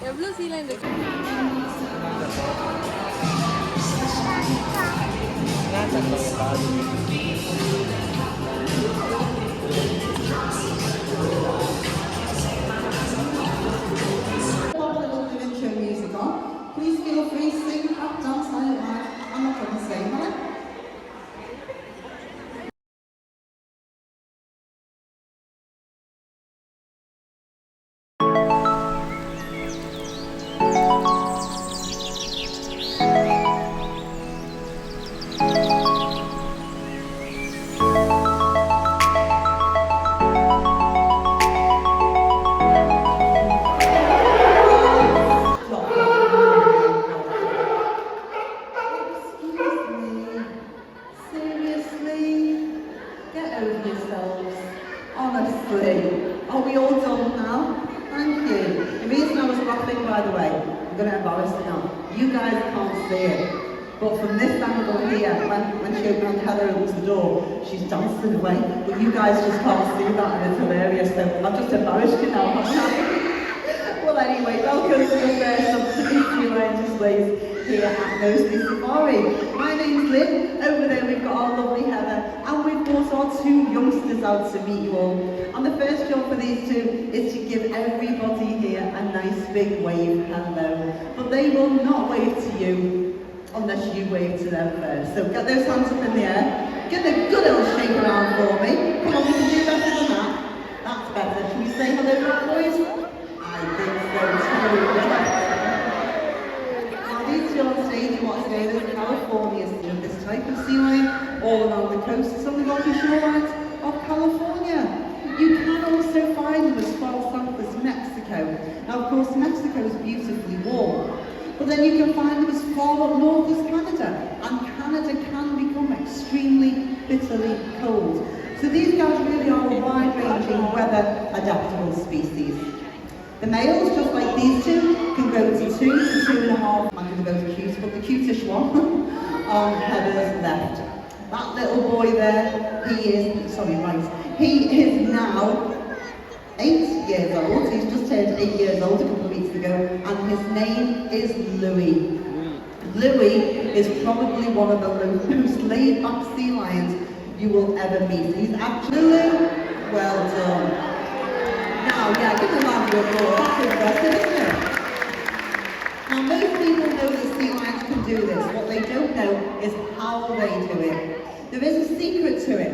எவ்வளோ சீலாம் இருக்கு Please feel free to sing, clap, dance, I'm not going to say that. Honestly, are we all done now? Thank you. The reason I was laughing, by the way, I'm going to embarrass you now. You guys can't see it, but from this angle here, when she opened Heather opens the door, she's dancing away. But you guys just can't see that, and it's hilarious. So I've just embarrassed you now, haven't I? Well, anyway, welcome to the first of the Few Line displays here at Knowsley Safari. My name's Lynn. Over there we've got our lovely Heather, and we've brought our two youngsters out to meet you all. And the first job for these two is to give everybody here a nice big wave hello. But they will not wave to you unless you wave to them first. So get those hands up in the air. Give a good old shake around for me. Come on, we can do better than that. That's better. Should we say hello to our boys? I think so too. Now these two on stage, you want to say there's California, this type of sea lion all around the coast of some of the shorelines of California. You can also find them as far south as Mexico. Now of course Mexico is beautifully warm, but then you can find them as far up north as Canada, and Canada can become extremely bitterly cold. So these guys really are a wide-ranging weather adaptable species. The males, just like these two, can go to 2 to 2.5. I'm going to go to cute, but the cutish one on Heather's left. That little boy there, he is now 8 years old. He's just turned 8 years old a couple of weeks ago, and his name is Louis. Louis is probably one of the most laid-back sea lions you will ever meet. He's actually, well done. Now, yeah, give him a round of applause. That's impressive, isn't it? Now, most people know that sea lions can do this. What they don't know is how they do it. There is a secret to it,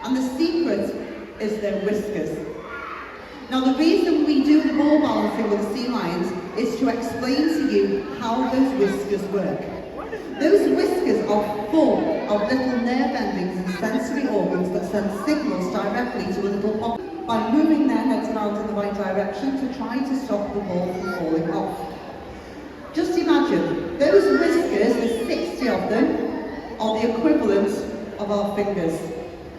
and the secret is their whiskers. Now, the reason we do the ball balancing with the sea lions is to explain to you how those whiskers work. Those whiskers are full of little nerve endings and sensory organs that send signals directly to a little pocket by moving their heads around in the right direction to try to stop the ball from falling off. Just imagine, those whiskers, there's 60 of them, are the equivalent of our fingers.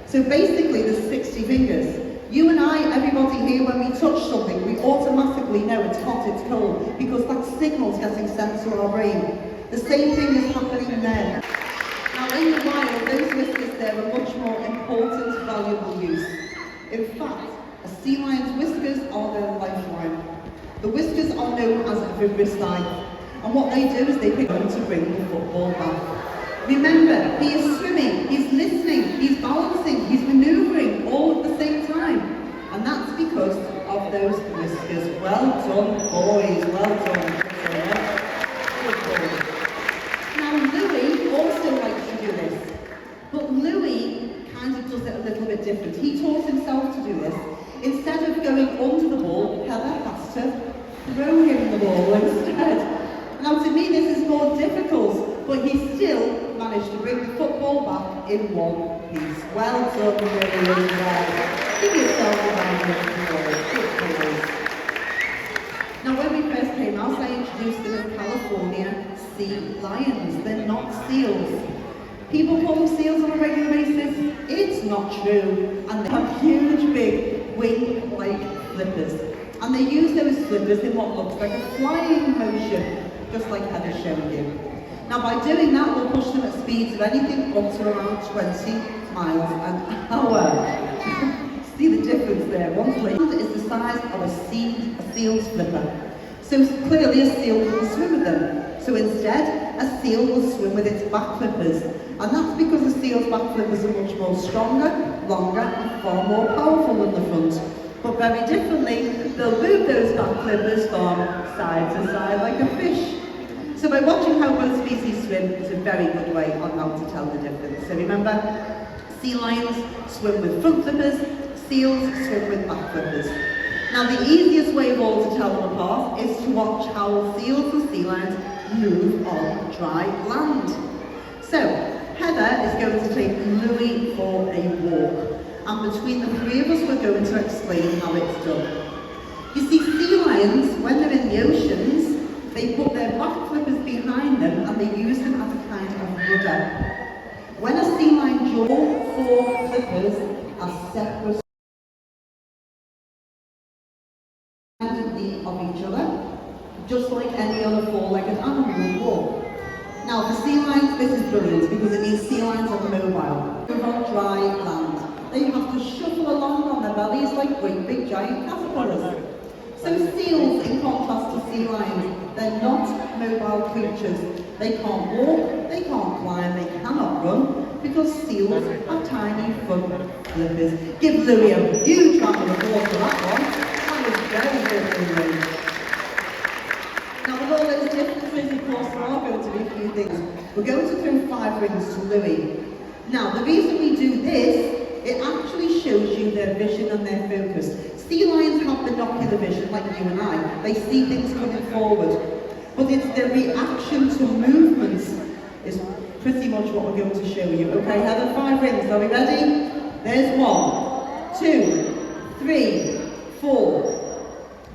So basically there's 60 fingers. You and I, everybody here, when we touch something, we automatically know it's hot, it's cold, because that signal's getting sent to our brain. The same thing is happening there. Now in the wild, those whiskers there are much more important, valuable use. In fact, a sea lion's whiskers are their lifeline. The whiskers are known as vibricide, and what they do is they pick up to bring the football back. Remember, he is swimming, he's listening, he's balancing, he's manoeuvring all at the same time. And that's because of those whiskers. Well done, boys, well done. Good boy. Now, Louis also likes to do this, but Louis kind of does it a little bit different. He taught himself to do this. Instead of going under the ball, Heather has to throw him the ball instead. Now, to me, this is more difficult, but he still managed to bring the football back in one piece. Well done, really, as well. Give yourself a round of applause. Now, when we first came out, I introduced them as California sea lions. They're not seals. People call them seals on a regular basis. It's not true. And they have huge, big, wing-like flippers. And they use those slippers in what looks like a flying motion, just like Heather's showing you. Now by doing that, we'll push them at speeds of anything up to around 20 miles an hour. See the difference there? One flip is the size of a seal's flipper. So clearly a seal wouldn't swim with them. So instead, a seal will swim with its back flippers. And that's because a seal's back flippers are much more stronger, longer, and far more powerful than the front. But very differently, they'll move those back flippers from side to side like a fish. So by watching how both species swim is a very good way on how to tell the difference. So remember, sea lions swim with front flippers, seals swim with back flippers. Now the easiest way of all to tell them apart is to watch how seals and sea lions move on dry land. So Heather is going to take Louis for a walk, and between the three of us we're going to explain how it's done. You see, sea lions, when they're in the oceans, they put their back flippers behind them and they use them as a kind of rudder. When a sea lion jumps, all four flippers are separate of each other, just like any other four-legged animal would walk. Now for sea lions this is brilliant because it means sea lions are mobile. They're on dry land. They have to shuffle along on their bellies like great big giant caterpillars. So seals, in contrast to sea lions, they're not mobile creatures. They can't walk, they can't climb, they cannot run because seals have tiny front flippers. Give Louis a huge round of applause for that one. Very good. Now with all those differences, of course, there are going to be a few things. We're going to throw 5 rings to Louis. Now the reason we do this, it actually shows you their vision and their focus. Sea lions have binocular vision like you and I. They see things coming forward. But it's their reaction to movements is pretty much what we're going to show you. Okay, Heather, 5 rings. Are we ready? There's 1, 2, 3, 4.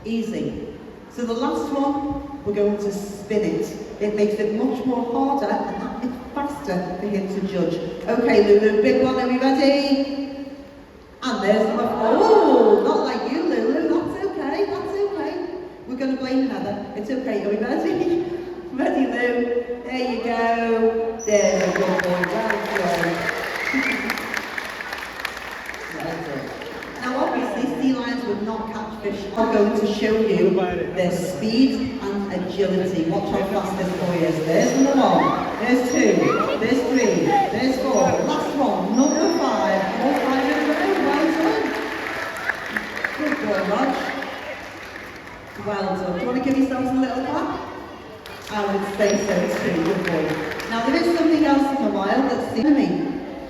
Easy. So the last one, we're going to spin it. It makes it much more harder and that bit faster for him to judge. Okay, Lulu, big one, are we ready? And there's the oh, not like you, Lulu, that's okay, that's okay. We're going to blame Heather. It's okay, are we ready? Ready, Lou? There you go. There's a good boy, well done. Now obviously sea lions would not catch fish. I'm going to show you their speed and agility. Watch how fast this boy is. There's number 1, there's 2, there's 3, there's 4. Last one, number 5. All 5 in a row, well done. Good boy, Rog. Well done. Do you want to give yourselves a little clap? I would say so too, good boy. Now there is something else in the wild that's the enemy,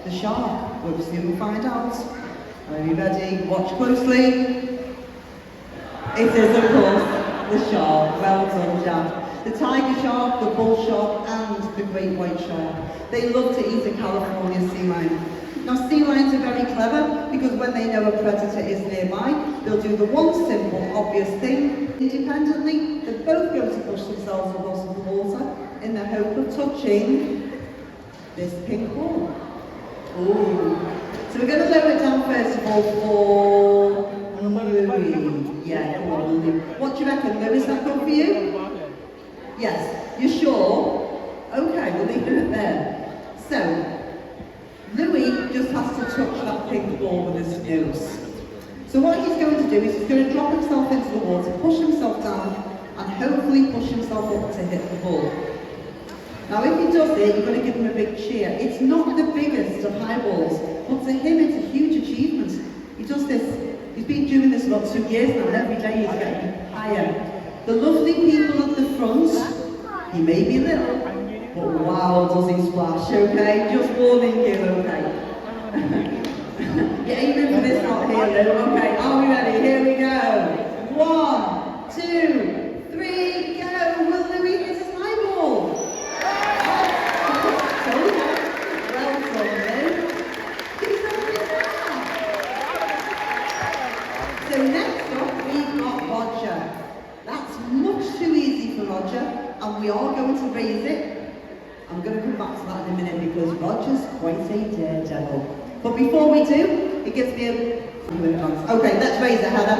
the shark. We'll soon find out. Are you ready? Watch closely. It is, of course, the shark. Well done, Jack. The tiger shark, the bull shark, and the great white shark. They love to eat a California sea lion. Now, sea lions are very clever because when they know a predator is nearby, they'll do the one simple, obvious thing. Independently, they're both going to push themselves across the water in the hope of touching this pink ball. Ooh. So we're going to lower it down first of all for Louis. Yeah, come on, Louis. What do you reckon, Louis? Is that good for you? Yes. You sure? Okay, we'll leave it there. So, Louis just has to touch that pink ball with his nose. So what he's going to do is he's going to drop himself into the water, push himself down, and hopefully push himself up to hit the ball. Now if he does it, you're going to give him a big cheer. It's not the biggest of high balls, but to him it's a huge achievement. He does this, he's been doing this for about 2 years now, and every day he's getting higher. The lovely people at the front, he may be little, but wow does he splash, okay? Just warning you, okay? You're aiming for this not here, though, okay? Are we ready? Here we go. 1, 2, 3, go! Will Louis hit his high ball? Well done, Lou. So next up, we've got Roger. That's much too easy for Roger, and we are going to raise it. I'm going to come back to that in a minute because Roger's quite a daredevil. But before we do, it gives me a... Okay, let's raise it, Heather.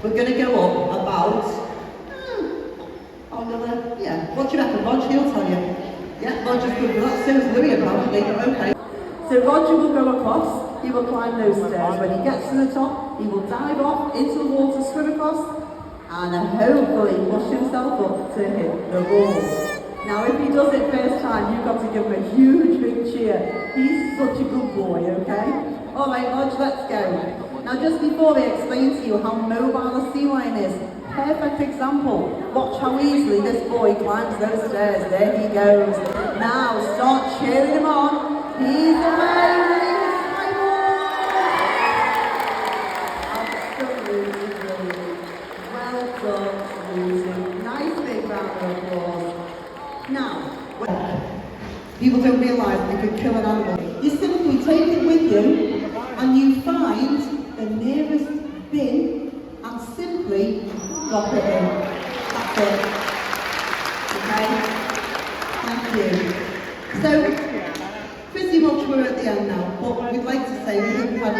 We're going to go up about, what do you reckon, Roger? He'll tell you. Yeah, Roger's good with that, so is Louis apparently, okay. So Roger will go across, he will climb those stairs. When he gets to the top, he will dive off into the water, swim across, and hopefully push himself up to hit the wall. Now if he does it first time, you've got to give him a huge big cheer. He's such a good boy, okay? Alright, Roger, let's go. Now just before they explain to you how mobile a sea lion is, perfect example. Watch how easily this boy climbs those stairs. There he goes. Now start cheering him on. He's amazing. Absolutely brilliant. Well done, Lucy. Nice big round of applause. Now, people don't realise they could kill an animal. You simply take it with you and you find the nearest bin and simply drop it in. That's it. Okay? Thank you. So, pretty much we're at the end now, but we'd like to say we didn't have